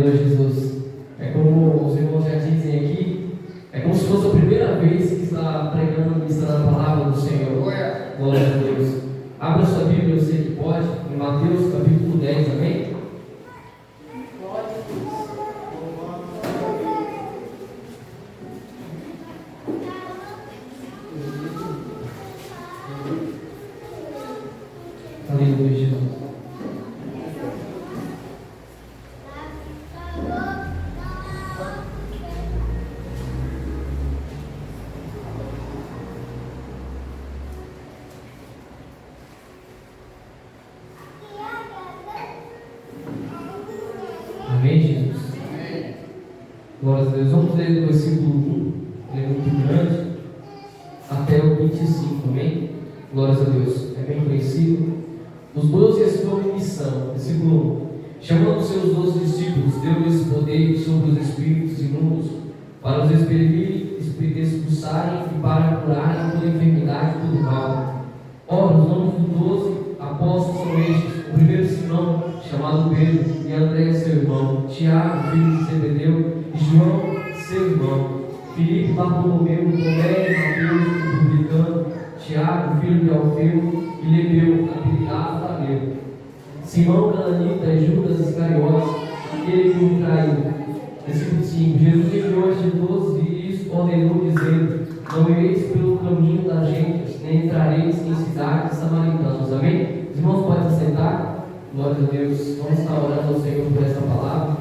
Aleluia, Jesus. É como os irmãos já dizem aqui, é como se fosse a primeira vez que está pregando, ministrando a palavra do Senhor. Glória a Deus. Abra sua Bíblia, eu sei que pode, em Mateus capítulo 10, amém? Aleluia, Jesus. Amém, Jesus? Amém. Glória a Deus. Vamos ler do versículo 1, ele é muito grande, até o 25, amém? Glória a Deus. É bem conhecido. Os 12 estão em missão. Versículo 1. Chamando seus 12 discípulos, deu-lhes poder sobre os espíritos imundos, para os expulsarem e para curarem toda enfermidade e todo mal. Ora, os nomes dos 12 apóstolos são estes: o primeiro Simão, chamado Pedro, e André, seu irmão, Tiago, filho de Zebedeu, e João, seu irmão, Filipe, Bartolomeu, Tomé, Mateus, o publicano, Tiago, filho de Alfeu, e Lebeu, apelidado Tadeu, Simão cananita e Judas Iscariotes, aquele que o traiu. Versículo 5. Jesus enviou estes 12 e lhes ordenou, dizendo: não ireis pelo caminho das gentes, nem entrareis em cidades samaritanas. Amém? Os irmãos podem sentar. Glória a Deus. Vamos estar orando ao Senhor por essa palavra.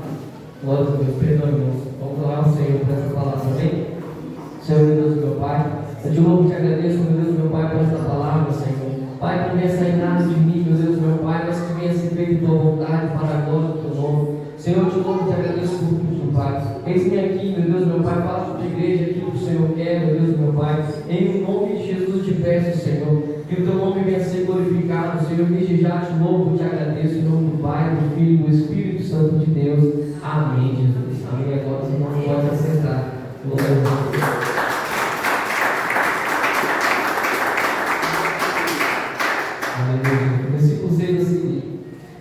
Glória a Deus. Perdão, irmãos. Vamos orar ao Senhor por essa palavra. Amém? Senhor Deus, meu Pai, eu te louvo e te agradeço, meu Deus, meu Pai, por essa palavra, Senhor. Pai, que venha sair nada de mim, meu Deus, meu Pai, mas que venha ser feito tua vontade para a glória do teu nome. Senhor, eu te louvo e te agradeço por tudo, Pai. Eis-me aqui, meu Deus, meu Pai, faço de igreja aquilo que o Senhor quer, meu Deus, meu Pai. Em nome de Jesus te peço, Senhor, que o teu nome venha ser glorificado, Senhor. Desde já te louvo e te agradeço em nome do Pai, do Filho e do Espírito Santo de Deus. Amém, Jesus. Amém. Agora os irmãos podem aceitar. Glória a Deus. Versículo 6 assim: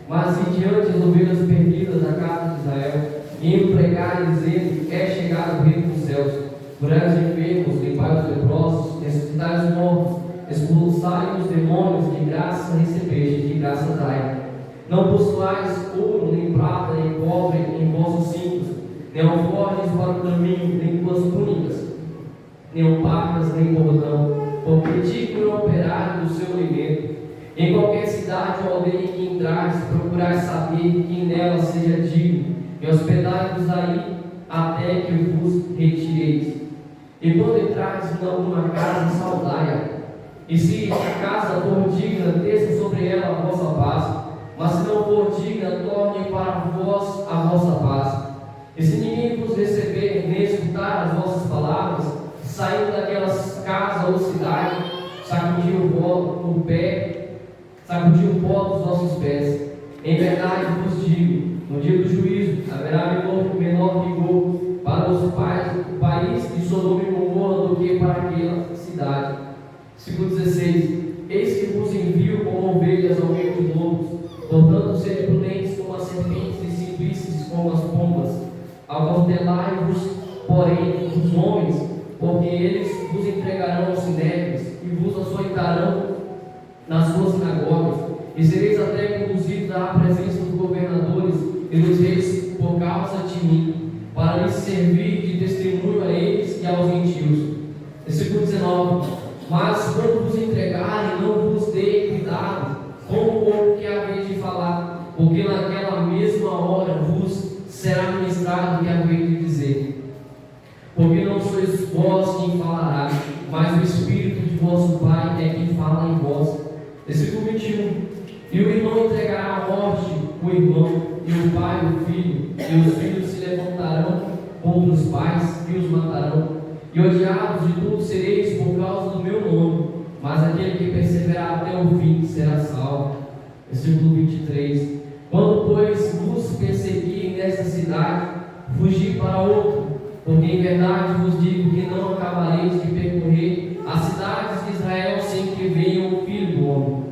mas se diante as ovelhas perdidas da casa de Israel, indo pregar e dizendo: é chegado o reino dos céus, curai os enfermos, limpai os leprosos, ressuscitai os mortos, expulsai os demônios, de graça recebeste, de graça dai. Não possuais ouro, nem prata, nem cobre em vossos cintos, nem alforjes para o caminho, nem duas túnicas, nem alparcas, nem bordão, porque digno é o operário do seu alimento. Em qualquer cidade ou aldeia em que entrares, procurai saber quem nela seja digno, e hospedai-vos aí até que vos retireis. E quando entrares em alguma casa, saudai-a. E se a casa for digna, desça sobre ela a vossa paz. Mas se não for digna, torne para vós a vossa paz. E se ninguém vos receber, nem escutar as vossas palavras, saindo daquelas casas ou cidade, sacudir o pó dos vossos pés. Em verdade vos digo, no dia do juízo haverá menor vigor para o país de Sodoma e Gomorra do que para aquela cidade. Versículo 16: eis que vos envio como ovelhas ao meio de lobos, portanto sede prudentes como as serpentes e simplícios como as pombas. Acautelai-vos, porém, dos homens, porque eles vos entregarão aos sinédrios e vos açoitarão nas suas sinagogas, e sereis até conduzidos à presença dos governadores e dos reis por causa de mim, para lhes servir de testemunho a eles e aos gentios. Versículo 19: mas quando vos entregarem, não vos deem cuidado como o que haveis de falar, porque naquela mesma hora vos será ministrado o que haveis de dizer. Porque não sois vós quem falará, mas o Espírito de vosso Pai é quem fala em vós. Versículo 21: e o irmão entregará à morte o irmão, e o pai o filho, e os filhos se levantarão contra os pais e os matarão, e odiados de todos sereis por causa do meu nome, mas aquele que perseverar até o fim será salvo. Versículo 23: quando, pois, vos perseguirem nesta cidade, fugi para outro, porque em verdade vos digo que não acabareis de percorrer as cidades de Israel sem que venha o Filho do Homem.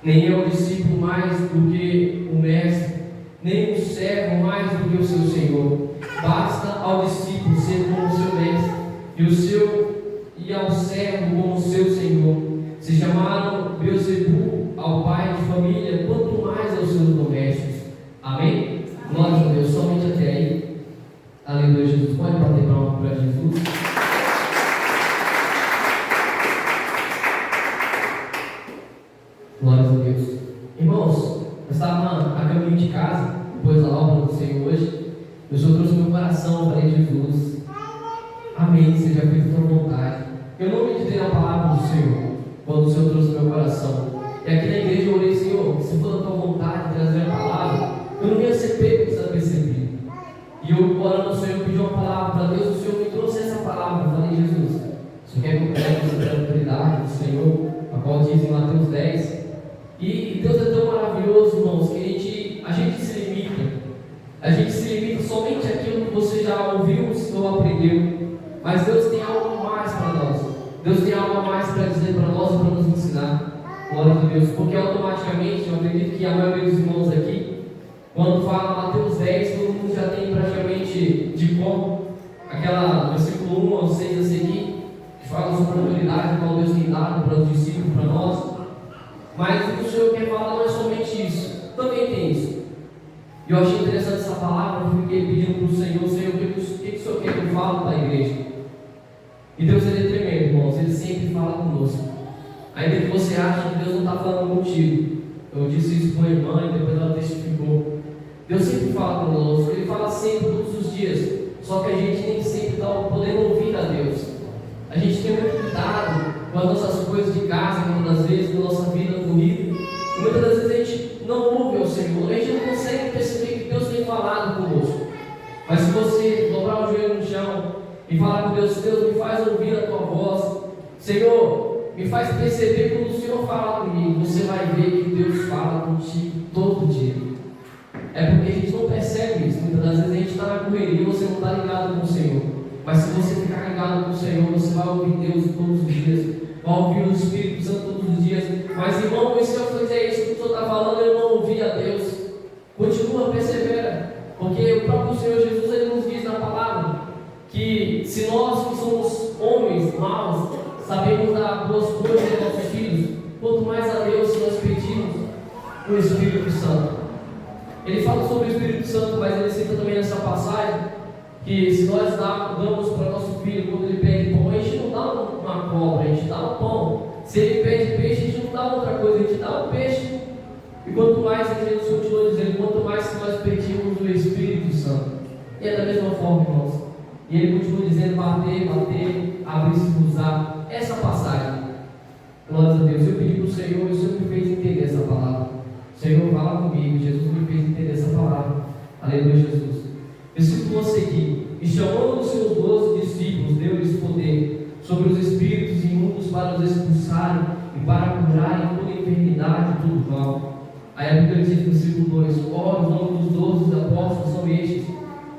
Nem é o discípulo mais do que o mestre, nem um servo mais do que o seu Senhor. Basta ao discípulo ser como o seu mestre, e ao servo como o seu Senhor. Se chamaram Beelzebul ao pai de família, quanto mais aos seus domésticos. Amém? Glória a Deus, somente até aí. Aleluia, Jesus. Pode bater palma para Jesus. Glória a Deus. Irmãos, eu estava a caminho de casa, depois da obra do Senhor hoje. O Senhor trouxe meu coração para Jesus. Amém, seja feita a tua vontade. Eu não meditei na palavra do Senhor quando o Senhor trouxe meu coração. E aqui na igreja eu orei, Senhor, se for da tua vontade trazer a palavra, eu não ia ser pego desapercebido. E eu orando ao Senhor, pedi uma palavra para Deus, o Senhor me trouxe essa palavra. Eu falei, Jesus, o Senhor quer que eu pregue sobre a autoridade do Senhor, a qual diz em Mateus 10. E Deus é tão maravilhoso, irmãos, que a gente se limita. A gente se limita somente àquilo que você já ouviu ou aprendeu. Mas Deus tem algo mais para nós. Deus tem algo mais para dizer para nós e para nos ensinar. Glória a Deus. Porque automaticamente, eu acredito que a maioria dos irmãos aqui, quando fala Mateus 10, todo mundo já tem praticamente de cor aquela versículo 1 ao 6 a seguir, que fala sobre a autoridade que Deus tem dado para os discípulos, para nós. Mas o que o Senhor quer falar não é somente isso, também tem isso. E eu achei interessante essa palavra, eu fiquei pedindo para o Senhor, o que o Senhor quer que eu fale para a igreja? E Deus, ele é tremendo, irmãos, ele sempre fala conosco. Ainda que você ache que Deus não está falando contigo. Eu disse isso para a irmã e depois ela testificou. Deus sempre fala conosco, ele fala sempre, todos os dias. Só que a gente nem sempre está podendo ouvir a Deus. A gente tem muito cuidado com as nossas coisas de casa, muitas das vezes, na nossa vida corrida. E muitas das vezes a gente não ouve ao Senhor, a gente não consegue perceber que Deus tem falado conosco. Mas se você dobrar o joelho no chão e falar com Deus, Deus, me faz ouvir a tua voz, Senhor, me faz perceber quando o Senhor fala comigo, você vai ver que Deus fala contigo todo dia. É porque a gente não percebe isso. Muitas das vezes a gente está na correria e você não está ligado com o Senhor. Mas se você ficar ligado com o Senhor, você vai ouvir Deus todos os dias, vai ouvir o Espírito Santo todos os dias. Mas irmão, se eu fizer isso que o Senhor está falando, eu não ouvi a Deus. Continua, persevera. Porque o próprio Senhor Jesus, ele nos diz na palavra que se nós que somos homens maus, sabemos dar boas coisas aos nossos filhos, quanto mais a Deus se nós pedimos o Espírito Santo. Ele fala sobre o Espírito Santo, mas ele cita também nessa passagem que se nós damos para o nosso filho, quando ele pede pão, a gente não dá uma cobra, a gente dá um pão. Se ele pede peixe, a gente não dá outra coisa, a gente dá um peixe. E quanto mais, Jesus continua dizendo, quanto mais que nós pedimos o Espírito Santo. E é da mesma forma, irmãos. E ele continua dizendo, bater, abrir-se-vos-á. Essa passagem, glória a Deus, eu pedi para o Senhor e o Senhor me fez entender essa palavra. Senhor, fala comigo, Jesus me fez entender essa palavra. Aleluia, Jesus. Versículo a seguir. E chamando os seus 12 discípulos, deu-lhes poder sobre os espíritos imundos para os expulsarem e para curarem toda enfermidade e todo mal. Aí a Bíblia diz no versículo 2: Ora, os nomes dos 12 apóstolos são estes: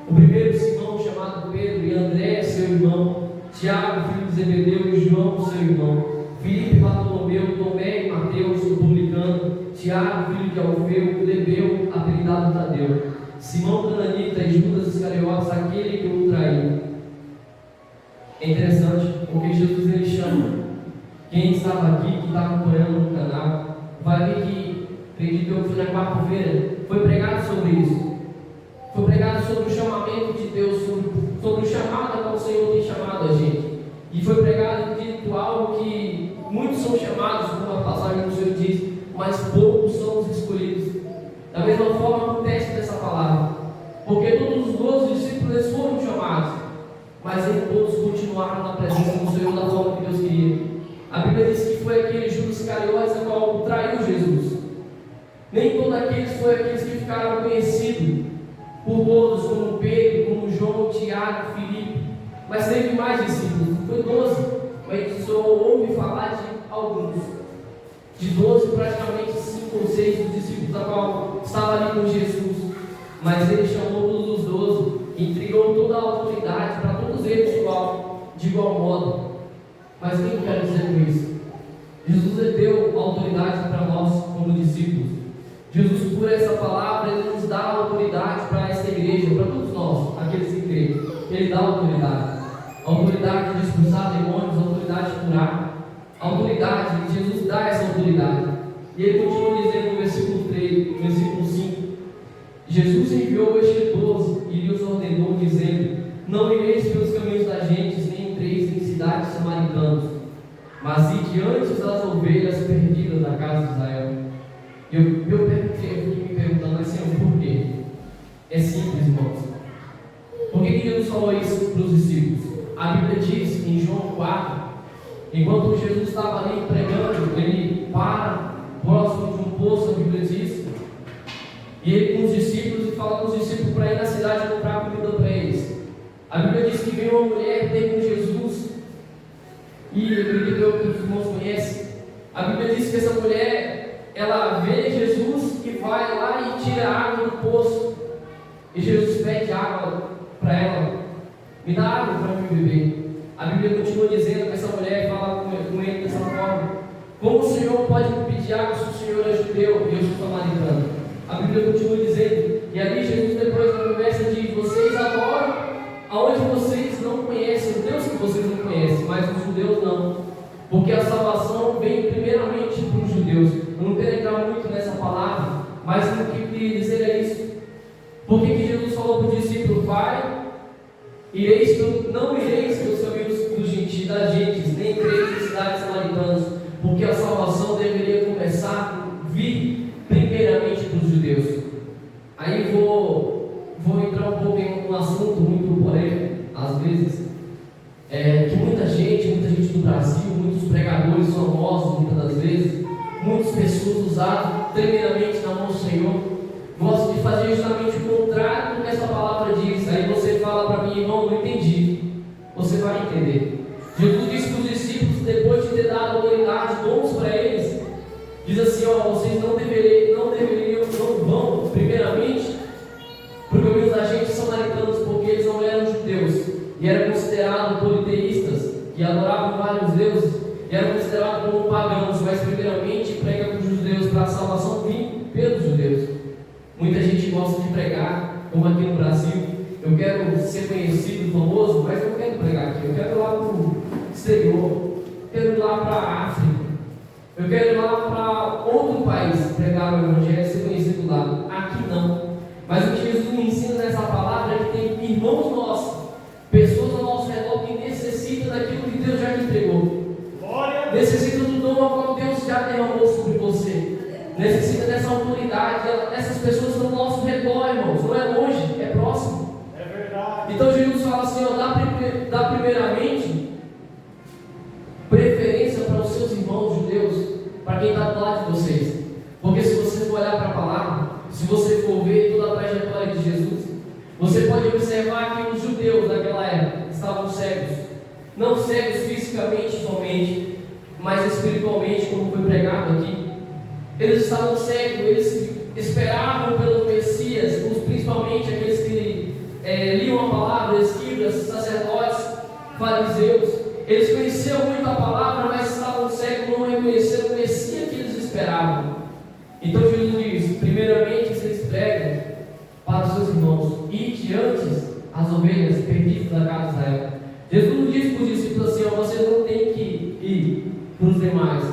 o primeiro, Simão, chamado Pedro, e André, seu irmão, Tiago, filho de Zebedeu, e João, seu irmão, Filipe, Bartolomeu, Tomé e Mateus, o publicano, Tiago, filho de Alfeu, Lebeu, apelidado Tadeu, Simão Cananita e Judas Iscariotes, aquele que o traiu. É interessante porque Jesus, ele chama. Quem estava aqui, que está acompanhando no canal, vai ver que, acredito que foi na quarta-feira, foi pregado sobre isso. Foi pregado sobre o chamamento de Deus, sobre o chamado a qual o Senhor tem chamado a gente. E foi pregado dito algo que muitos são chamados, como a passagem do Senhor diz, mas poucos são os escolhidos. Da mesma forma acontece nessa palavra, porque todos os 12 discípulos eles foram chamados, mas nem todos continuaram na presença do Senhor da forma que Deus queria. A Bíblia diz que foi aquele Judas Iscariotes a qual traiu Jesus. Nem todos aqueles foram aqueles que ficaram conhecidos por todos, como Pedro, como João, Tiago, Filipe, mas teve mais discípulos, foi 12, mas a gente só ouve falar de alguns. De 12, praticamente 5 ou 6 dos discípulos, a qual estava ali com Jesus, mas ele chamou todos os 12, entregou toda a autoridade para todos eles de igual modo. Mas o que eu quero dizer com isso? Jesus deu autoridade para nós como discípulos. Jesus, por essa palavra, ele nos dá autoridade igreja, para todos nós, aqueles que creem, Ele dá autoridade. Autoridade de expulsar demônios, autoridade de curar, autoridade, Jesus dá essa autoridade. E Ele continua dizendo no versículo 3, no versículo 5, Jesus enviou estes 12 e lhes ordenou, dizendo: não ireis pelos caminhos da gente, nem entreis em cidades samaritanas, mas ide antes das ovelhas perdidas da casa de Israel. Eu fiquei me perguntando assim, por quê? É simples, irmãos. Por que Jesus falou isso para os discípulos? A Bíblia diz em João 4, enquanto Jesus estava ali pregando, ele para próximo de um poço, a Bíblia diz, e ele com os discípulos, e fala com os discípulos para ir na cidade comprar comida para eles. A Bíblia diz que veio uma mulher ter com Jesus, e eu acredito que os irmãos conhecem. A Bíblia diz que essa mulher, ela vê Jesus e vai lá e tira água do poço, e Jesus pede água para ela: me dá água para mim beber. A Bíblia continua dizendo que essa mulher fala com ele dessa forma: como o Senhor pode me pedir água se o Senhor é judeu e eu sou samaritano? A Bíblia continua dizendo, e ali Jesus, depois da conversa, diz: vocês adoram aonde vocês não conhecem, o Deus que vocês não conhecem, mas os judeus não, porque a salvação vem primeiramente para os judeus. Eu não quero entrar muito nessa palavra, mas o que eu queria dizer é isso. Por que Jesus falou para o discípulo: vai, não ireis pelos caminhos dos gentios, das gentes, nem entreis em cidades samaritanas, porque a salvação deveria começar a vir primeiramente para os judeus. Aí vou entrar um pouco em um assunto muito polêmico, às vezes, que muita gente do Brasil, muitos pregadores famosos, muitas das vezes, muitas pessoas usadas tremendamente na mão do Senhor, gostam de fazer justamente o contrário do que essa palavra diz. Aí você fala para mim: irmão, não entendi. Você vai entender. Jesus disse para os discípulos, depois de ter dado autoridade, dons para eles, diz assim: ó, vocês não vão primeiramente porque os agentes samaritanos, porque eles não eram judeus e eram considerados politeístas, que adoravam vários deuses, e eram considerados como pagãos, mas primeiramente prega para os judeus, para a salvação vir pelos judeus. Muita gente gosta de pregar, como aqui no Brasil: eu quero ser conhecido, famoso, mas eu não quero pregar aqui, eu quero ir lá para o exterior, eu quero ir lá para a África, eu quero ir lá para outro país pregar o Evangelho, ser conhecido lá. Aqui não. Mas o que Jesus me ensina nessa palavra é que tem irmãos nossos, pessoas ao nosso redor que necessitam daquilo que Deus já te entregou, necessitam do dom ao qual Deus já derramou sobre você, necessita dessa autoridade. Essas pessoas estão ao nosso redor, irmãos, não é longe, é próximo. É verdade. Então Jesus fala assim: ó, dá primeiramente preferência para os seus irmãos judeus, para quem está do lado de vocês. Porque se você for olhar para a palavra, se você for ver toda a trajetória de Jesus, você pode observar que os judeus daquela época estavam cegos, não cegos fisicamente somente, mas espiritualmente, como foi pregado aqui. Eles estavam cegos, eles esperavam pelo Messias, principalmente aqueles que liam a palavra, escribas, sacerdotes, fariseus. Eles conheciam muito a palavra, mas estavam cegos, não reconheceram o Messias que eles esperavam. Então Jesus diz: primeiramente vocês pregam para os seus irmãos, ide antes as ovelhas perdidas da casa de Israel. Jesus não diz para os discípulos assim: ó, vocês não têm que ir para os demais.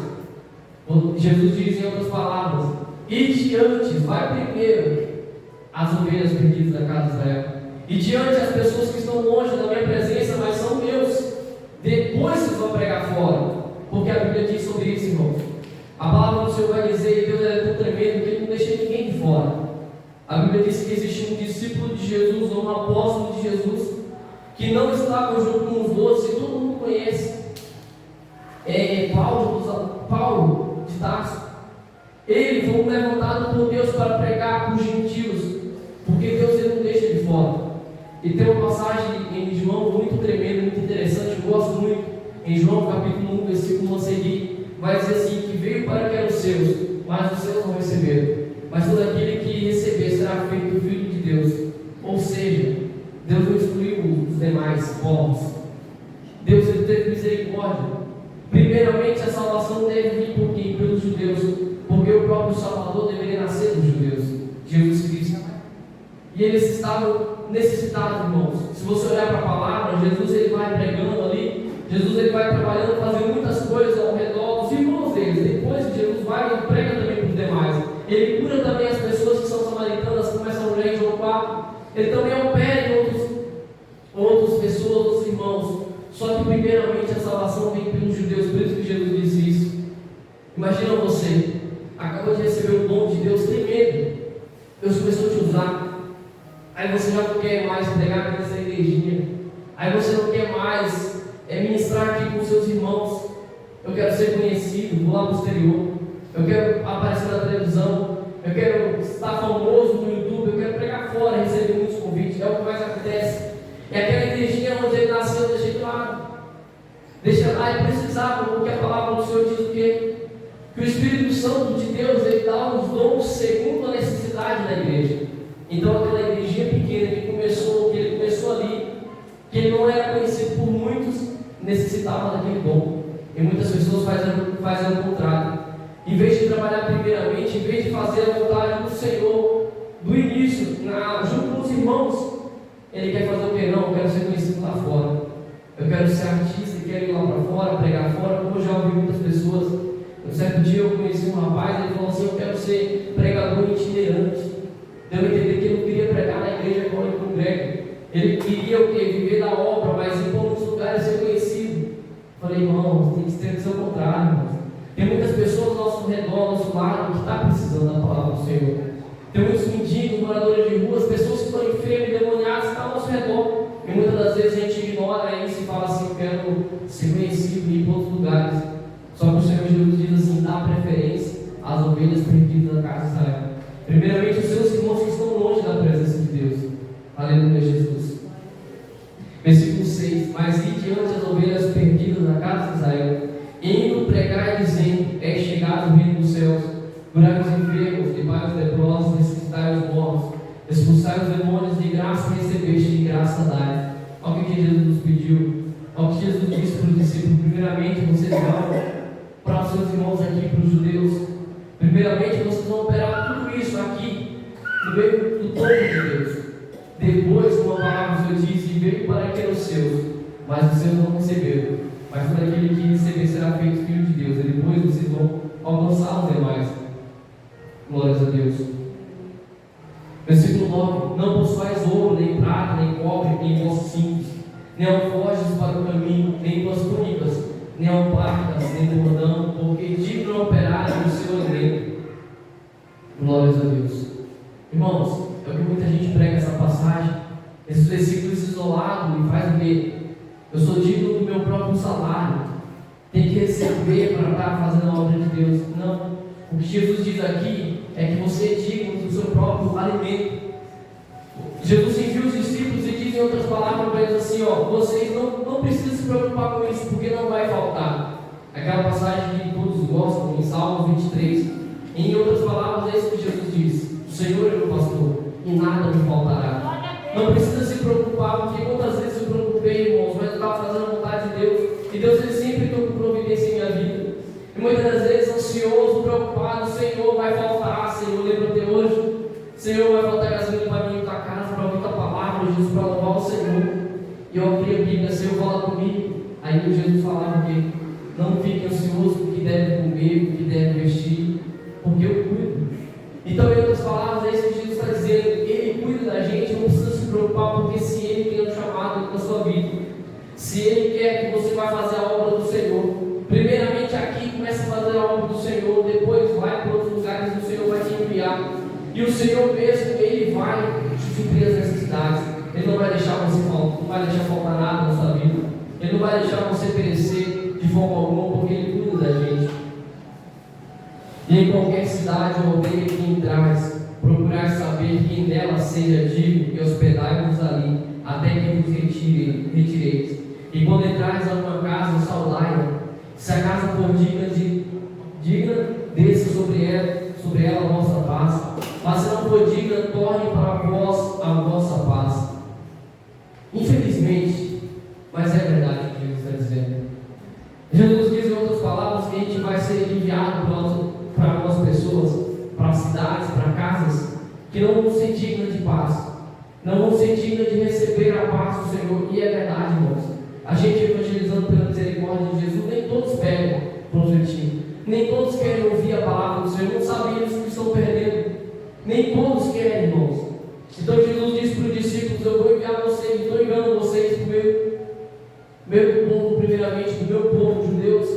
Jesus diz em outras palavras: ide antes, vai primeiro as ovelhas perdidas da casa de Israel, e diante as pessoas que estão longe da minha presença, mas são meus. Depois vocês vão pregar fora, porque a Bíblia diz sobre isso, irmãos. A palavra do Senhor vai dizer, e Deus é tão tremendo que Ele não deixa ninguém de fora. A Bíblia diz que existia um discípulo de Jesus, ou um apóstolo de Jesus, que não estava junto com os 12, e todo mundo conhece. Paulo de Tarso. Ele foi levantado por Deus para pregar para os gentios, porque Deus ele não deixa de fora. E tem uma passagem em João muito tremenda, muito interessante, eu gosto muito. Em João capítulo 1, versículo 1 a seguir, vai dizer assim: que veio para que eram os seus, mas os seus não receberam. Mas todo aquele que receber será feito filho de Deus. Ou seja, Deus não excluiu os demais povos. Deus ele teve misericórdia. Primeiramente, a salvação deve vir por quem? Pelos judeus, porque o próprio Salvador deveria nascer dos judeus, Jesus Cristo. e eles estavam necessitados, irmãos. Se você olhar para a palavra, Jesus ele vai pregando ali, Jesus ele vai trabalhando, fazendo muitas coisas ao redor dos irmãos deles. Depois que Jesus vai, ele prega também para os demais. Ele cura também as pessoas que são samaritanas, começam no João 4. Ele também opera em outras pessoas, outros irmãos. Só que primeiramente a salvação vem pelos judeus, por isso que Jesus disse isso. Imagina você, acabou de receber o dom de Deus tremendo, Deus começou a te usar, aí você já não quer mais pregar aqui nessa igrejinha, aí você não quer mais ministrar aqui com seus irmãos. Eu quero ser conhecido, vou lá para o exterior, eu quero aparecer na televisão, eu quero estar famoso no YouTube, eu quero pregar fora, receber muitos convites. É o que mais acontece. É aquela igrejinha onde ele nasceu, deixa de lado. Deixa lá, ele precisava, porque a palavra do Senhor diz o quê? Que o Espírito Santo de Deus, ele dá os dons segundo a necessidade da igreja. Então aquela igrejinha pequena que ele começou ali, que ele não era conhecido por muitos, necessitava daquele dom. E muitas pessoas fazem o contrário. Em vez de trabalhar primeiramente, em vez de fazer a vontade do Senhor, do início, junto com os irmãos, ele quer fazer o que? Não, eu quero ser conhecido lá fora. Eu quero ser artista e quero ir lá para fora, pregar fora, como eu já ouvi muitas pessoas. Um certo dia eu conheci um rapaz, ele falou assim: eu quero ser pregador itinerante. Deu a entender que ele não queria pregar na igreja quando ele congrega. Ele queria o quê? Viver da obra, mas em poucos lugares ser conhecido. Eu falei: irmão, tem que ser o seu contrário, irmão. Tem muitas pessoas ao nosso redor, ao nosso lado, que estão precisando da palavra do Senhor. Tem muitos mendigos, moradores de ruas, pessoas que estão enfermas, endemoniadas, que estão ao nosso redor. E muitas das vezes a gente ignora isso e fala assim: eu quero ser conhecido e ir para outros lugares. Só que o Senhor Jesus diz assim: dá preferência às ovelhas perdidas da casa de Israel. Primeiramente, os seus irmãos que estão longe da presença de Deus. Aleluia, Jesus. Versículo 6: mas ide diante as ovelhas perdidas da casa de Israel, indo pregar e dizendo: é chegado o reino dos céus. Curai os enfermos, limpar os leprosos, ressuscitai os mortos, expulsai os demônios, de graça recebeste, de graça dai. Olha o que Jesus nos pediu. Olha o que Jesus disse para os discípulos: primeiramente vocês vão para os seus irmãos aqui, para os judeus. Primeiramente vocês vão operar tudo isso aqui, no meio do povo de Deus. Depois, uma palavra o Senhor diz: e veio para aqueles seus, mas os seus não receberam. Mas para aquele que receber será feito filho de Deus. E depois vocês vão alcançar os demais. Glórias a Deus. Versículo 9: não possuais ouro, nem prata, nem cobre em vossos cintos, nem alforjes para o caminho, nem duas túnicas, nem alparcas, nem bordão, porque digno é operar no seu alimento. Glórias a Deus. Irmãos, é o que muita gente prega essa passagem, esses versículos isolados, e faz o quê? Eu sou digno do meu próprio salário, tem que receber para estar fazendo a obra de Deus. Não. O que Jesus diz aqui é que você é digno do seu próprio alimento. Jesus envia os discípulos e diz em outras palavras para eles assim: vocês não precisam se preocupar com isso, porque não vai faltar. Aquela passagem que todos gostam, em Salmos 23. Em outras palavras, é isso que Jesus diz: o Senhor é meu pastor, e nada me faltará. Não precisa se preocupar, porque quantas vezes eu preocupei, irmãos, mas eu estava fazendo a vontade de Deus, e Deus ele sempre tem providência em minha vida. E muitas das vezes ansioso, preocupado: Senhor, vai faltar, Senhor, lembra até hoje? Senhor, vai faltar gasolina para mim, para casa, para ouvir tua palavra, Jesus, para louvar o Senhor. E eu abri a Bíblia: Senhor, fala comigo. Aí Jesus falava que não fique ansioso com o que deve comer, com o que deve vestir, porque eu cuido. Então, em outras palavras, é isso que Jesus está dizendo: Ele cuida da gente, não precisa se preocupar, porque se Ele tem um chamado na sua vida, se Ele quer que você vá fazer a obra do Senhor, primeiramente aqui começa a fazer a obra do Senhor, depois vai para outros lugares, o Senhor vai te enviar, e o Senhor mesmo, Ele vai te suprir as necessidades. Ele não vai deixar você faltar, não vai deixar faltar nada na sua vida, Ele não vai deixar você perecer de forma alguma, porque Ele cuida da gente. E em qualquer cidade ou aldeia que entrais, procurai saber quem dela seja digno, e hospedai-vos ali, até que vos retireis. E quando entrares a uma casa, saudai-a. Se a casa for digna, desça sobre ela a vossa paz. Mas se não for digna, torne para vós a vossa paz. Infelizmente, mas é verdade o que Jesus está dizendo. Jesus diz em outras palavras que a gente vai ser enviado para algumas pessoas, para cidades, para casas que não vão ser dignas de paz. não vão ser dignas de receber a paz do Senhor. E é verdade, irmãos. A gente evangelizando pela misericórdia de Jesus, nem todos pegam profetia, nem todos querem ouvir a palavra do Senhor, não sabem eles que estão perdendo, nem todos querem, irmãos. Então Jesus disse para os discípulos: eu vou enviar vocês, estou enviando vocês para o meu povo, primeiramente, para o meu povo, judeus.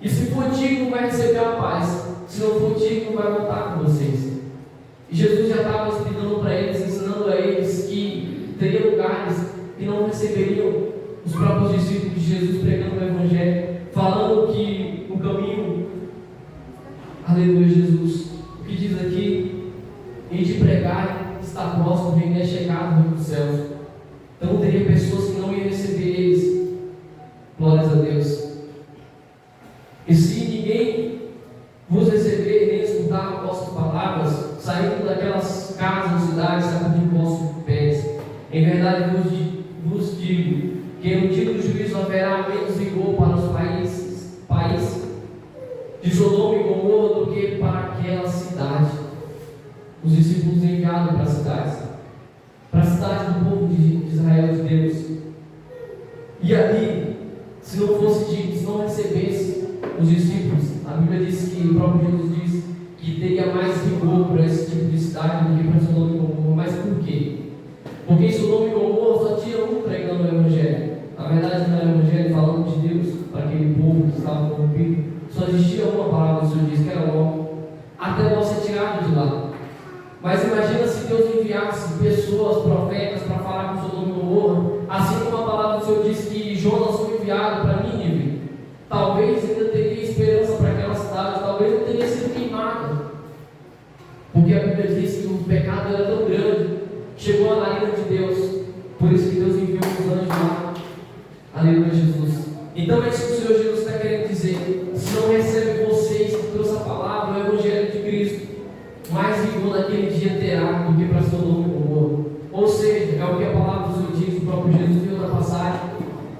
E se for digno, vai receber a paz. Se não for digno, vai voltar com vocês. E Jesus já estava explicando para eles, ensinando a eles que teria lugares que não receberiam os próprios discípulos de Jesus pregando o Evangelho, falando que o caminho, aleluia, Jesus, o que diz aqui, e de pregar está próximo, vem é chegado no dos céus. Então teria pessoas que não iam receber eles. Glórias a Deus. E se ninguém vos receber nem escutar vossas palavras, saindo daquelas casas ou cidades, sacudindo vossos pés. Em verdade vos digo que no dia do juízo haverá menos vigor para os países de Sodoma e Gomorra do que para aquela cidade. Os discípulos enviados para a cidade do povo de Israel, de Deus. E ali, se não fosse dito, se não recebesse os discípulos, a Bíblia diz que o próprio Jesus diz que teria mais vigor para esse tipo de cidade do que para Sodoma e Gomorra. Mas por quê? Porque em Sodoma e Gomorra só tinha um pregando o Evangelho. Na verdade, não era o Evangelho falando de Deus para aquele povo que estava corrompido. Só existia uma palavra do Senhor, diz que era Ló, até Ló ser tirado de lá. Mas imagina se Deus enviasse pessoas, profetas, para falar com Sodoma e Gomorra, assim como a palavra do Senhor diz que Jonas foi enviado para Nínive. Talvez ainda teria esperança para aquela cidade, talvez não teria sido queimada, porque a Bíblia diz que o pecado era tão grande, chegou à narina de Deus. Por isso que Deus enviou os anjos lá. Aleluia, Jesus. Então é isso que o Senhor Jesus está querendo dizer. Se não recebe vocês que trouxe a palavra, o Evangelho de Cristo, mais vigor naquele dia terá do que para Sodoma e Gomorra. Ou seja, é o que a palavra do Senhor diz, o próprio Jesus viu na passagem.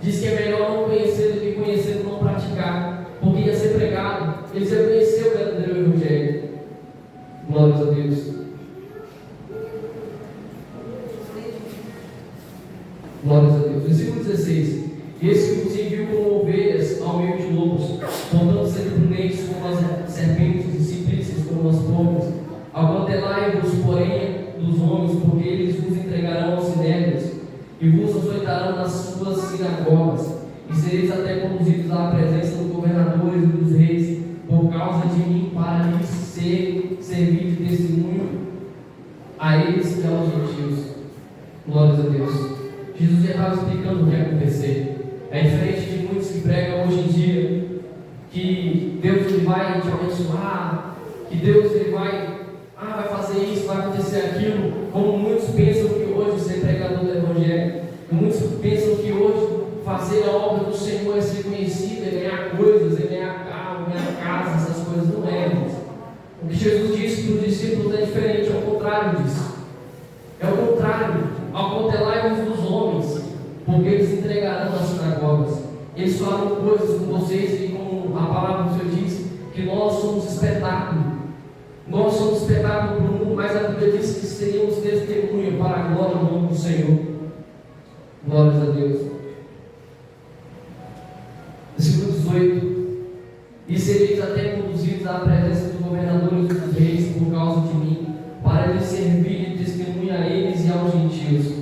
Diz que é melhor não conhecer do que conhecer e não praticar, porque ia ser pregado. Eles iam conhecer o verdadeiro Evangelho. Glórias a Deus. Glórias a Deus. Versículo 16. Esse que vos enviou como ovelhas ao meio de lobos, portanto sendo prudentes como as serpentes e simplícios como as pombas. Acautelai-vos, porém, dos homens, porque eles vos entregarão aos sinédrios e vos açoitarão nas suas sinagogas, e sereis até conduzidos à presença dos governadores e dos reis, por causa de mim, para lhes servir de testemunho a eles e aos gentios. Glórias a Deus. Jesus já estava explicando o que ia acontecer. É diferente de muitos que pregam hoje em dia que Deus ele vai te abençoar, que Deus ele vai fazer isso, vai acontecer aquilo, como muitos pensam que hoje ser pregador do Evangelho, muitos pensam que hoje fazer a obra do Senhor é ser conhecido, é ganhar coisas, é ganhar carro, ganhar casa, essas coisas. Não é, irmãos. O que Jesus disse para os discípulos é diferente, é o contrário disso. É o contrário. Acautelai-vos dos homens, porque eles entregarão nas sinagogas. Eles falam coisas com vocês e como a palavra do Senhor diz, que nós somos espetáculo. Nós somos espetáculo para o mundo, mas a Bíblia diz que seríamos testemunha para a glória do nome do Senhor. Glórias a Deus. Versículo 18. E sereis até conduzidos à presença dos governadores e dos reis por causa de mim, para lhes servir de testemunha a eles e aos gentios.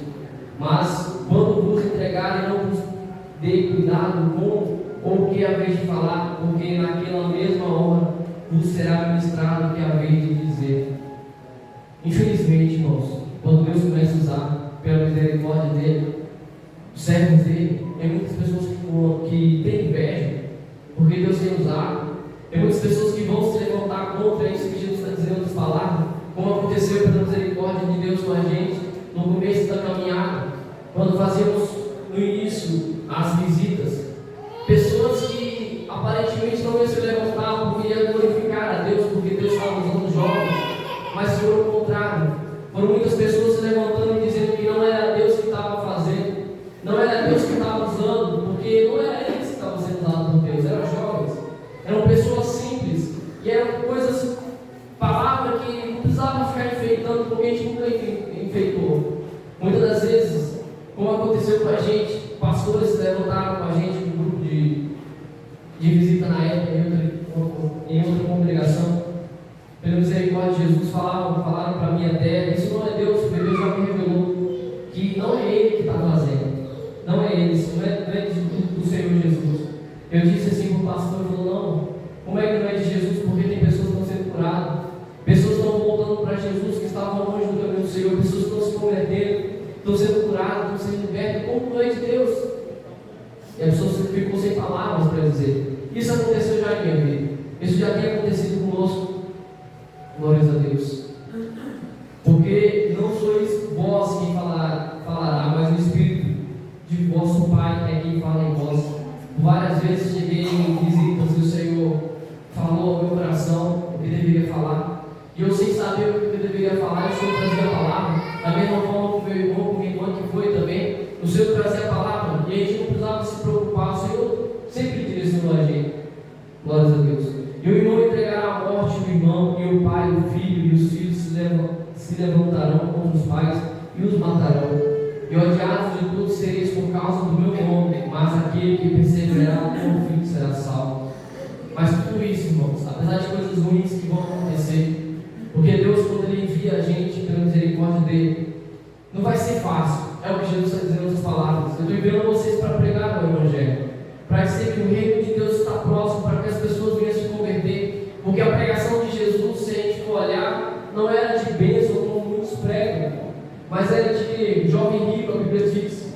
Mas quando vos entregarem, não vos dê cuidado com ou o que haveis de falar, porque naquela mesma hora vos será ministrado o que haveis de dizer. Infelizmente, irmãos, quando Deus começa a usar pela misericórdia dele, os servos dele, tem muitas pessoas que têm inveja, porque Deus tem usado. Tem muitas pessoas que vão se levantar contra isso que Jesus está dizendo nas palavras, como aconteceu pela misericórdia de Deus com a gente no começo da caminhada, quando fazíamos no início as visitas. Pessoas que aparentemente não iam se levantar porque iam glorificar a Deus, porque Deus estava usando jovens, mas foi o contrário. Foram muitas pessoas se levantando e dizendo que não era Deus que estava fazendo, não era Deus que estava usando, porque não era eles que estavam sendo usados por Deus, eram jovens, eram pessoas simples, e eram coisas, palavras que não precisava ficar enfeitando, porque a gente nunca enfeitou. como aconteceu com a gente, pastores se levantaram com a gente no grupo de visita na época, em outra congregação, pela misericórdia de Jesus, falaram para mim até, isso não é Deus, porque Deus já me revelou que não é Ele que está fazendo, não é Ele, isso não é do Senhor Jesus. Eu disse assim para o pastor, ele falou, não, como é que não é de Jesus? Porque tem pessoas que estão sendo curadas, pessoas estão voltando para Jesus que estavam longe do caminho do Senhor, pessoas que estão se convertendo, estão sendo curadas, estão sendo libertas, como não é de Deus? E a pessoa ficou sem palavras para dizer. Isso aconteceu já em minha vida, isso já tem acontecido conosco. Glórias a Deus. Porque não sois vós quem falará, mas o Espírito de vosso Pai é quem fala em vós. Várias vezes cheguei em visitas e o Senhor falou ao meu coração o que deveria falar. E eu, sem saber o que eu deveria falar, o Senhor trazia a palavra. Da mesma forma com meu irmão, com minha irmã que foi também, o Senhor trazia a palavra. E a gente não precisava se preocupar, o Senhor sempre direcionou a gente. Glórias a Deus. E o irmão entregará à morte o irmão, e o pai, o filho, e os filhos se levantarão contra os pais e os matarão. E odiados de todos sereis por causa do meu nome, mas aquele que perseverar até o fim será salvo. Mas tudo isso, irmãos, apesar de coisas ruins que vão acontecer, porque Deus, quando Ele envia a gente pela misericórdia dEle, não vai ser fácil. É o que Jesus está dizendo em outras palavras. Eu estou enviando vocês para pregar o Evangelho, para dizer que o reino de Deus está próximo, para que as pessoas venham se converter, porque a pregação de Jesus, se a gente for olhar, não era de bênção como muitos pregam, mas era de jovem rico, a Bíblia diz.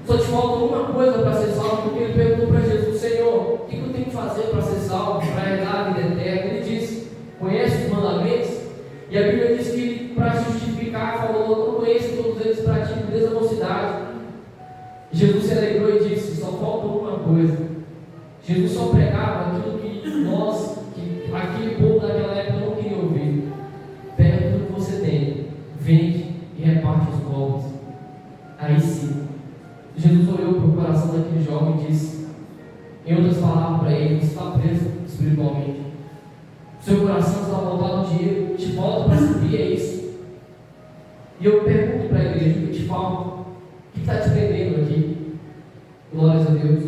Só te falta uma coisa para ser salvo, porque ele perguntou para Jesus, Senhor, o que eu tenho que fazer para ser salvo, para herdar a vida eterna? Ele disse, conhece os mandamentos? E a Bíblia diz que para justificar, falou, não conheço todos eles, pratico desde a mocidade. Jesus se alegrou e disse, só falta uma coisa. Jesus só pregava aquilo que aquele povo daquela época não queria ouvir. Pega tudo que você tem, vende e reparte os pobres. Aí sim, Jesus olhou para o coração daquele jovem e disse, em outras palavras para ele, você está preso espiritualmente. Seu coração está voltado ao dinheiro, te falta para subir, é isso. E eu pergunto para a igreja, o que te falta? O que está te prendendo aqui? Glórias a Deus.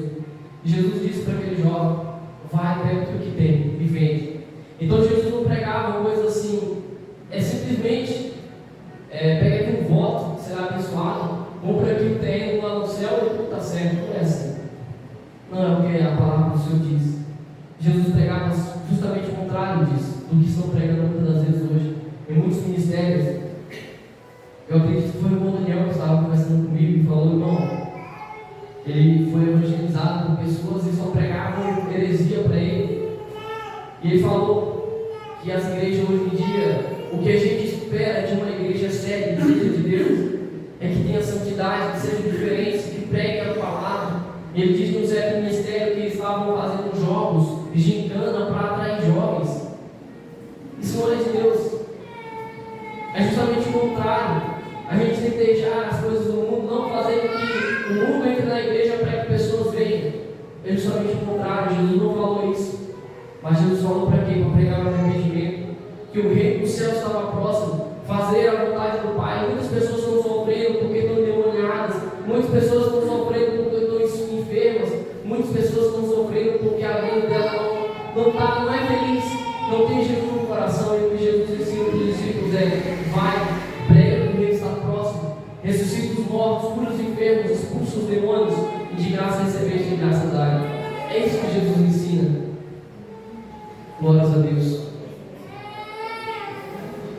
E Jesus disse para aquele jovem, vai, pega tudo que tem e vende. Então Jesus não pregava uma coisa assim, simplesmente, pega aqui um voto, será abençoado, compra aqui um terreno lá no céu e tudo está certo. Não é assim. Não é o que a palavra do Senhor diz. Jesus pregava justamente o contrário disso, do que estão pregando muitas das vezes hoje, em muitos ministérios. Eu acredito que foi o irmão Daniel que estava conversando comigo e falou, irmão, ele foi evangelizado por pessoas e só pregavam heresia para ele. E ele falou que as igrejas hoje em dia, o que a gente espera de uma igreja séria, que seja de Deus, é que tenha santidade, que seja diferente, que pregue a palavra. Ele diz no certo ministério que eles estavam fazendo jogos, gincana para atrair jovens. Isso não é de Deus. É justamente o contrário. A gente tem que deixar as coisas do mundo, não fazer com que o mundo entre na igreja para que pessoas venham. É justamente o contrário. Jesus não falou isso. Mas Jesus falou para quê? Para pregar o arrependimento. Que o reino do céu estava próximo. Fazer a vontade do Pai. Muitas pessoas estão sofrendo porque estão endemoniadas. Muitas pessoas estão sofrendo porque estão enfermas. Muitas pessoas estão sofrendo porque a vida dela não é feliz. Não tem Jesus no coração. E o que Jesus ensina para os discípulos vai, prega que o reino está próximo. Ressuscita os mortos, cura os enfermos, expulsa os demônios. E de graça receber, de graça dar. É isso que Jesus ensina. Glórias a Deus.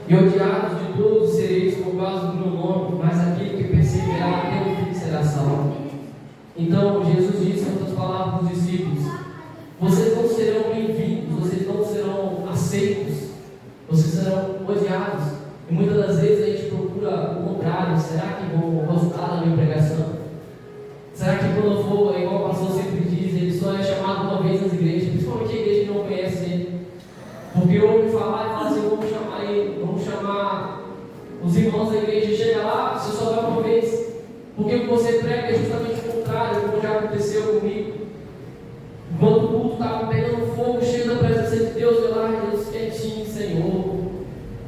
E odiados de todos sereis por causa do meu nome, mas aquele que perseverar até o fim será salvo. Então Jesus disse em outras palavras para os discípulos, vocês não serão bem-vindos, vocês não serão aceitos, vocês serão odiados. E muitas das vezes a gente procura o contrário. Será que vão gostar da minha pregação? Será que quando eu for, igual o pastor sempre diz, ele só é chamado uma vez nas igrejas, principalmente a igreja que não conhece ele? Porque eu ouvi falar e falo assim, vamos chamar ele, vamos chamar os irmãos da igreja, chega lá, você só vai uma vez. Porque o que você prega é justamente o contrário, como já aconteceu comigo. Quando o culto estava pegando fogo, cheio da presença de Deus, eu lá, Deus quietinho, Senhor,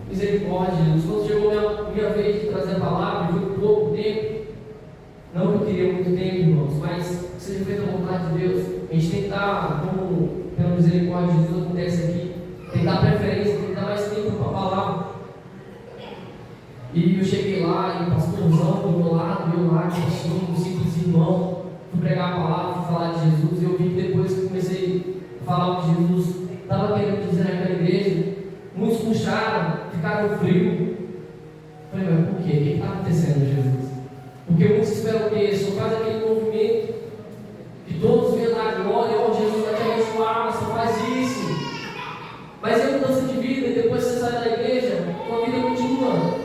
misericórdia, Jesus. Quando chegou a minha vez de trazer a palavra, foi pouco tempo, Não que eu queria muito tempo, irmãos, mas que seja feita a vontade de Deus. A gente tem que dar, como pela misericórdia de Deus acontece aqui, tem que dar preferência, tem que dar mais tempo para a palavra. E eu cheguei lá, e o pastorzão do meu lado, eu lá, um simples irmão, fui pregar a palavra, fui falar de Jesus, e eu vi que depois que comecei a falar de Jesus, estava querendo dizer naquela igreja, muitos puxaram, ficaram frios. Falei, mas por quê? O que está acontecendo, Jesus? Porque muitos esperam o quê? Só faz aquele movimento que todos veem na glória, ó, Jesus vai te abençoar, só faz isso. Mas é mudança de vida, e depois você sai da igreja, tua vida continua.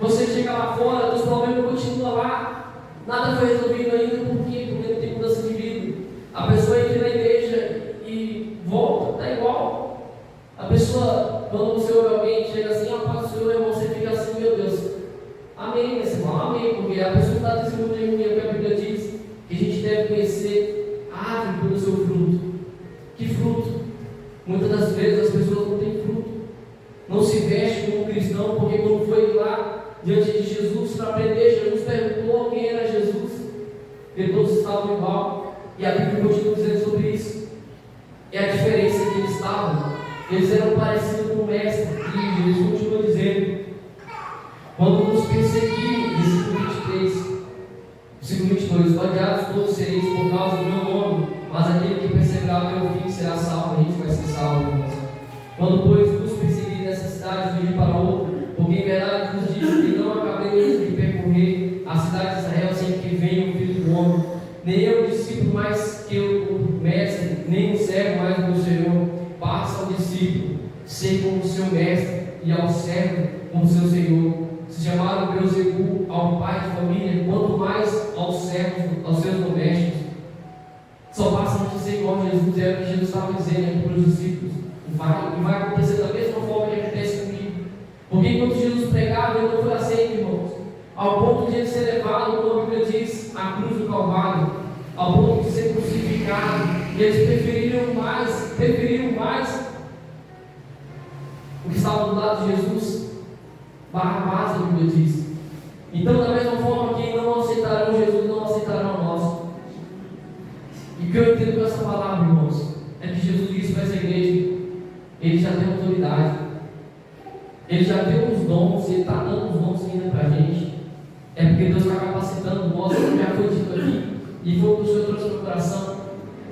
Você chega lá fora, os problemas continuam lá. Nada foi resolvido ainda, por quê? Porque não tem mudança de vida. A pessoa entra na igreja e volta, está igual. A pessoa, quando você ouve alguém, chega assim, a paz do Senhor, irmão, você fica assim, meu Deus, amém, você fala amém, porque a pessoa está testemunhando que a Bíblia diz que a gente deve conhecer a árvore pelo seu fruto. Que fruto? Muitas das vezes as pessoas não têm fruto, não se vestem como cristão, porque quando foi lá diante de Jesus para aprender, Jesus perguntou quem era Jesus, e todos estavam igual, e a Bíblia continua dizendo sobre isso. É a diferença que eles estavam, eles eram parecidos com o Mestre, e Jesus continua dizendo: quando nos perseguirem, versículo 23, versículo 22, odiados todos sereis por causa do meu nome, mas aquele que perseverar até o fim será salvo. A gente vai ser salvo, irmãos. Quando, pois, nos perseguirem nessa cidade, virem para outra, porque em verdade vos digo que não acabereis de percorrer a cidade de Israel sem que venha o Filho do Homem. Nem eu, discípulo, mais que o mestre, nem o servo mais do meu Senhor. Passa ao discípulo, ser como o seu mestre, e ao servo como seu Senhor. Se chamaram Beelzebul ao pai de família, quanto mais aos servos, aos seus domésticos. Só basta a gente ser igual a Jesus, era o que Jesus estava dizendo aqui para os discípulos. E vai acontecer da mesma forma que acontece comigo. Porque enquanto Jesus pregava, ele não foi aceito, irmãos, ao ponto de ele ser levado, como a Bíblia diz, à cruz do Calvário, ao ponto de ser crucificado. E eles preferiram mais o que estava do lado de Jesus, Barrabás, a Bíblia diz. Então, da mesma forma que não aceitarão Jesus, não aceitarão nós. E o que eu entendo com essa palavra, irmãos, é que Jesus disse para essa igreja: ele já tem autoridade, ele já tem os dons, ele está dando os dons ainda para a gente. É porque Deus está capacitando nós, como já foi dito aqui, e foi o que o Senhor trouxe para o coração,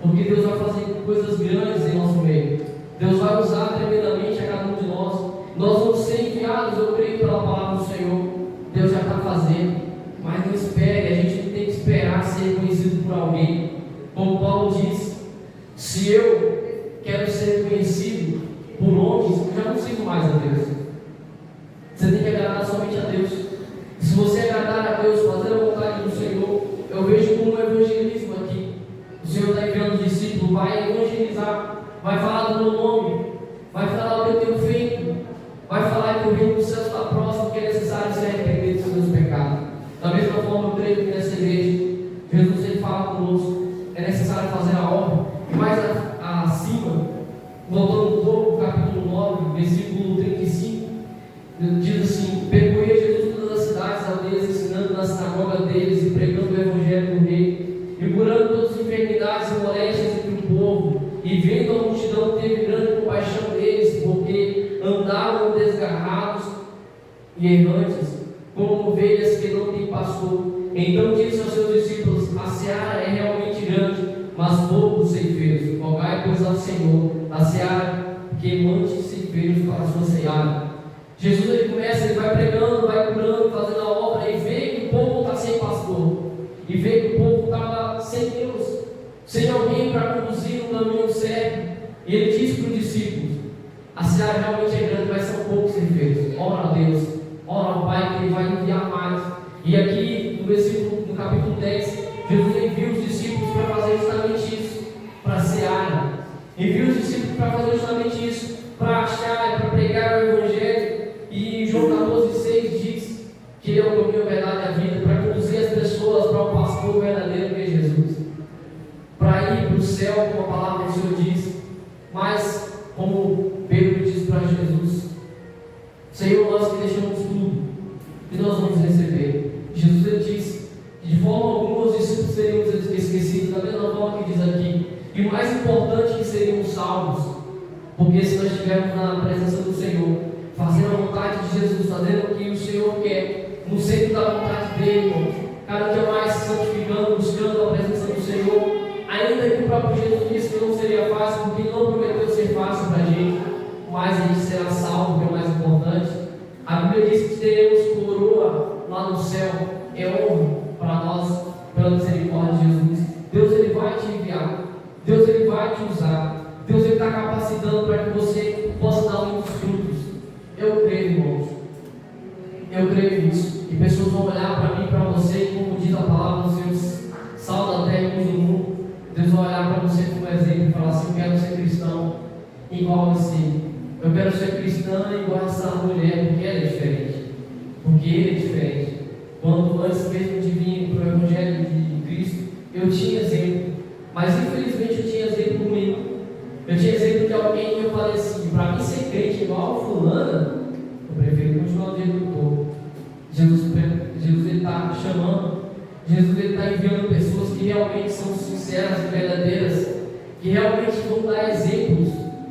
porque Deus vai fazer coisas grandes em nosso meio. Deus vai usar tremendamente a cada um de nós. Nós vamos ser enviados, eu creio, pela palavra do Senhor. Deus já está fazendo, mas não espere, a gente não tem que esperar ser reconhecido por alguém. Como Paulo disse: se eu quero ser reconhecido por homens, eu já não sigo mais a Deus. Você tem que agradar somente a Deus. Se você agradar a Deus, fazer a vontade do Senhor, eu vejo como um evangelismo aqui. O Senhor está enviando discípulos, vai evangelizar, vai falar do meu nome, vai falar o que eu tenho feito, vai falar que o reino dos céus está próximo, que é necessário se arrepender dos seus pecados. Da mesma forma, eu creio que nessa igreja, Jesus ele fala conosco, é necessário fazer a obra. E mais acima, voltando um pouco, capítulo 9, versículo 35, diz assim: percorria Jesus todas as cidades, aldeias, ensinando na sinagoga deles e pregando o evangelho do rei, e curando todas as enfermidades e moléstias entre o povo. E vendo a multidão, teve grande compaixão deles, porque andavam desgarrados e errantes, como ovelhas que não têm pastor. Então disse aos seus discípulos: a seara é realmente grande, mas poucos ceifeiros. Rogai, pois, ao Senhor a seara, que mande ceifeiros para a sua seara. Jesus ele começa, ele vai pregando, vai curando, fazendo a obra, e vê que o povo está sem pastor, e vê que o povo estava sem Deus, sem alguém para conduzir no caminho certo. E ele diz para os discípulos: a seara realmente é grande, mas são poucos ceifeiros. Ora a Deus, ora ao Pai, que ele vai enviar mais. E aqui no capítulo 10, Jesus envia os discípulos para fazer justamente isso, para a seara. Envia os discípulos para fazer justamente isso, para achar, para pregar o Evangelho. E João 14,6 diz que ele é o caminho, a verdade e a vida, para conduzir as pessoas para o pastor verdadeiro que é Jesus, para ir para o céu, como a palavra do Senhor diz. Mas, como Pedro diz para Jesus: Senhor, nós que deixamos tudo, e nós vamos receber. Jesus ele diz que de forma alguma os discípulos seriam esquecidos, da mesma forma que diz aqui. E o mais importante que seriam salvos, porque se nós estivermos na presença do Senhor, fazendo a vontade de Jesus, fazendo o que o Senhor quer, no centro da vontade dele, irmãos, cada dia mais se santificando, buscando a presença do Senhor, ainda que o próprio Jesus disse que não seria fácil, porque Ele não prometeu ser fácil para a gente, mas a gente será salvo, que é o mais importante. A Bíblia diz que teremos coroa lá no céu, é honra para nós, pela misericórdia de Jesus. Deus Ele vai te enviar, Deus Ele vai te usar, Deus Ele está capacitando para que você possa dar muitos frutos. Eu creio, irmãos, eu creio nisso. E pessoas vão olhar para mim e para você, como diz a palavra do Senhor, sal da terra e luz do mundo. Deus vai olhar para você como exemplo e falar assim: eu quero ser cristão igual a você. Eu quero ser cristã igual a essa mulher, porque ela é diferente. Porque ele é diferente. Quando antes mesmo de vir para o Evangelho de Cristo, eu tinha exemplo. Mas infelizmente eu tinha exemplo ruim. Eu tinha exemplo de alguém que eu falei assim: para mim ser crente igual a fulana, eu prefiro continuar do jeito que eu estou. Jesus ele está chamando, Jesus ele está enviando pessoas que realmente são sinceras e verdadeiras, que realmente vão dar exemplos,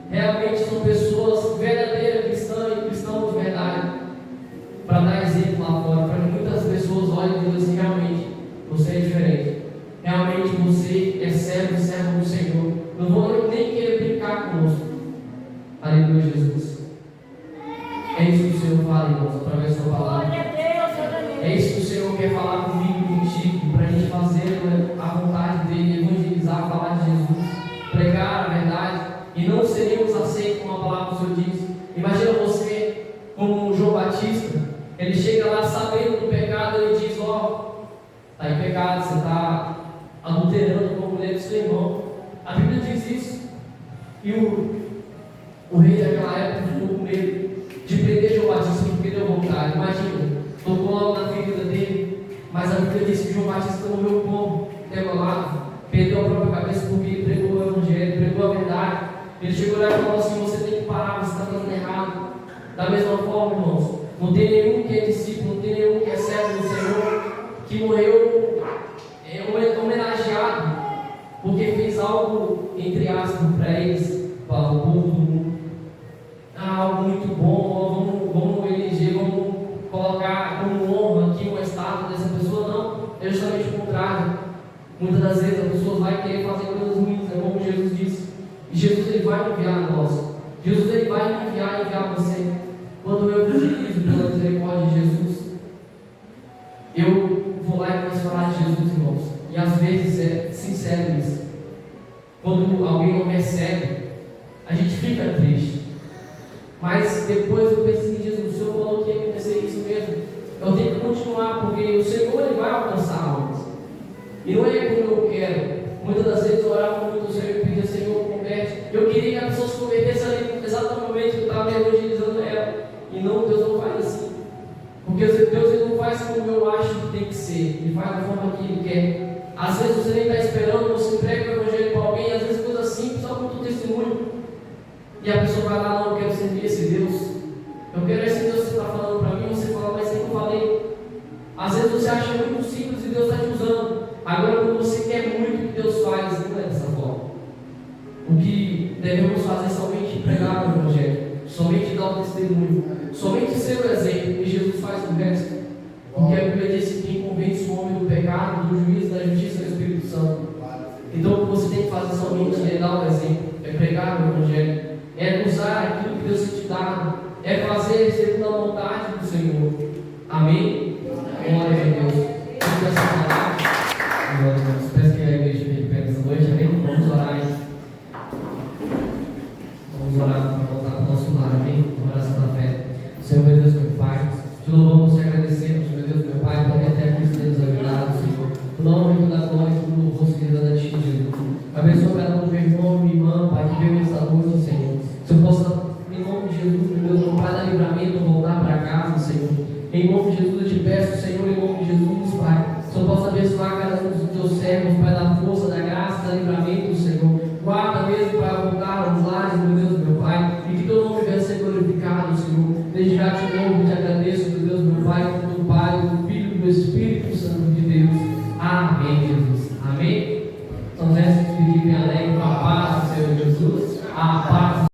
realmente são pessoas verdadeiras, cristãos de verdade, para dar exemplo lá fora, para que muitas pessoas olhem e digam assim: realmente você é diferente, realmente você é servo e servo do Senhor. Não vou nem querer brincar conosco. Aleluia, Jesus. É isso que o Senhor fala, irmãos, através da sua palavra. É isso que o Senhor quer falar comigo e contigo, para a gente fazer a vontade dele, evangelizar, falar de Jesus, pregar a verdade, e não seríamos aceitos com a palavra que o Senhor diz. Imagina você como João Batista, ele chega lá sabendo do pecado, ele diz: ó, está em pecado, você está adulterando com a mulher do seu irmão. A Bíblia diz isso. E o rei daquela época ficou com medo de prender João Batista porque deu vontade. Imagina, tocou logo na ferida dele. Mas a Bíblia diz que João Batista morreu como? Degolado, perdeu a própria cabeça porque ele pregou o Evangelho, pregou a verdade. Ele chegou lá e falou assim: você tem que parar, você está fazendo errado. Da mesma forma, irmãos, não tem nenhum que é discípulo, não tem nenhum que é servo do Senhor que morreu homenageado porque fez algo, entre aspas, para eles, para o povo do mundo. Algo muito bom, vamos eleger, vamos colocar como honra aqui uma estátua dessa pessoa. Não, é justamente o contrário. Muitas das vezes a pessoa vai querer fazer coisas ruins, é como Jesus disse. E Jesus ele vai enviar a nós. Jesus ele vai enviar você. Quando eu evangelizo pela misericórdia de Jesus, eu vou lá e começo a falar de Jesus, irmãos. E às vezes é sincero isso. Quando alguém não recebe, a gente fica triste. Mas depois eu pensei em Jesus: o Senhor falou que ia acontecer isso mesmo. Eu tenho que continuar, porque o Senhor ele vai alcançar almas. E não é como eu quero. Muitas das vezes eu orava muito ao Senhor e pedia: Senhor, converte. Eu queria que a pessoa se convertesse ali, exatamente no momento que eu estava evangelizando ela. E não, Deus não faz assim. Porque Deus ele não faz como eu acho que tem que ser. Ele faz da forma que Ele quer. Às vezes você nem está esperando, você prega o Evangelho para alguém, às vezes coisa simples, só com o testemunho. E a pessoa vai lá: não, eu quero servir esse Deus. Eu quero esse Deus que você está falando para mim. Você fala: mas eu falei. Às vezes você acha muito simples e Deus está te usando. Agora, quando você quer muito o que Deus faz, não é dessa forma. O que devemos fazer é somente pregar o Evangelho, somente dar o testemunho, somente ser o exemplo, e Jesus faz o resto. Porque a Bíblia diz que quem convence o homem do pecado, do juízo, da justiça é o Espírito Santo. Então, o que você tem que fazer somente é dar o exemplo, é pregar o Evangelho, é usar aquilo que Deus te dá, é fazer segundo a vontade do Senhor. Amém? Glória a Deus. Fica essa palavra. Glória a Deus. Peço que a igreja fique de pé essa noite. Amém? Vamos orar aí. Vamos orar para voltar para o nosso lar. Amém? Oração da fé. Senhor, meu Deus, meu Pai, te louvamos, te agradecemos, meu Deus, meu Pai, porque até aqui você nos ajudado, Senhor. O nome da glória e do louvor se dando a ti, Jesus. Abençoa cada um, meu irmão e minha irmã, Pai, que veio esta noite, Senhor. Se eu possa, em nome de Jesus, meu Deus, meu Pai, dar livramento, voltar para casa, Senhor. Em nome de Jesus, eu te peço, Senhor, em nome de Jesus, Pai, se eu possa abençoar cada um dos teus servos, Pai, da força, da graça, do livramento, Senhor. Guarda mesmo para voltar aos lares, meu Deus, meu Pai, e que teu nome venha ser glorificado, Senhor. Desde já te louvo e te agradeço, meu Deus, meu Pai, do Pai, do Filho e do Espírito Santo de Deus. Amém. Jesus. Amém? Então, nessa despedida bem alegre, com a paz do Senhor Jesus, a paz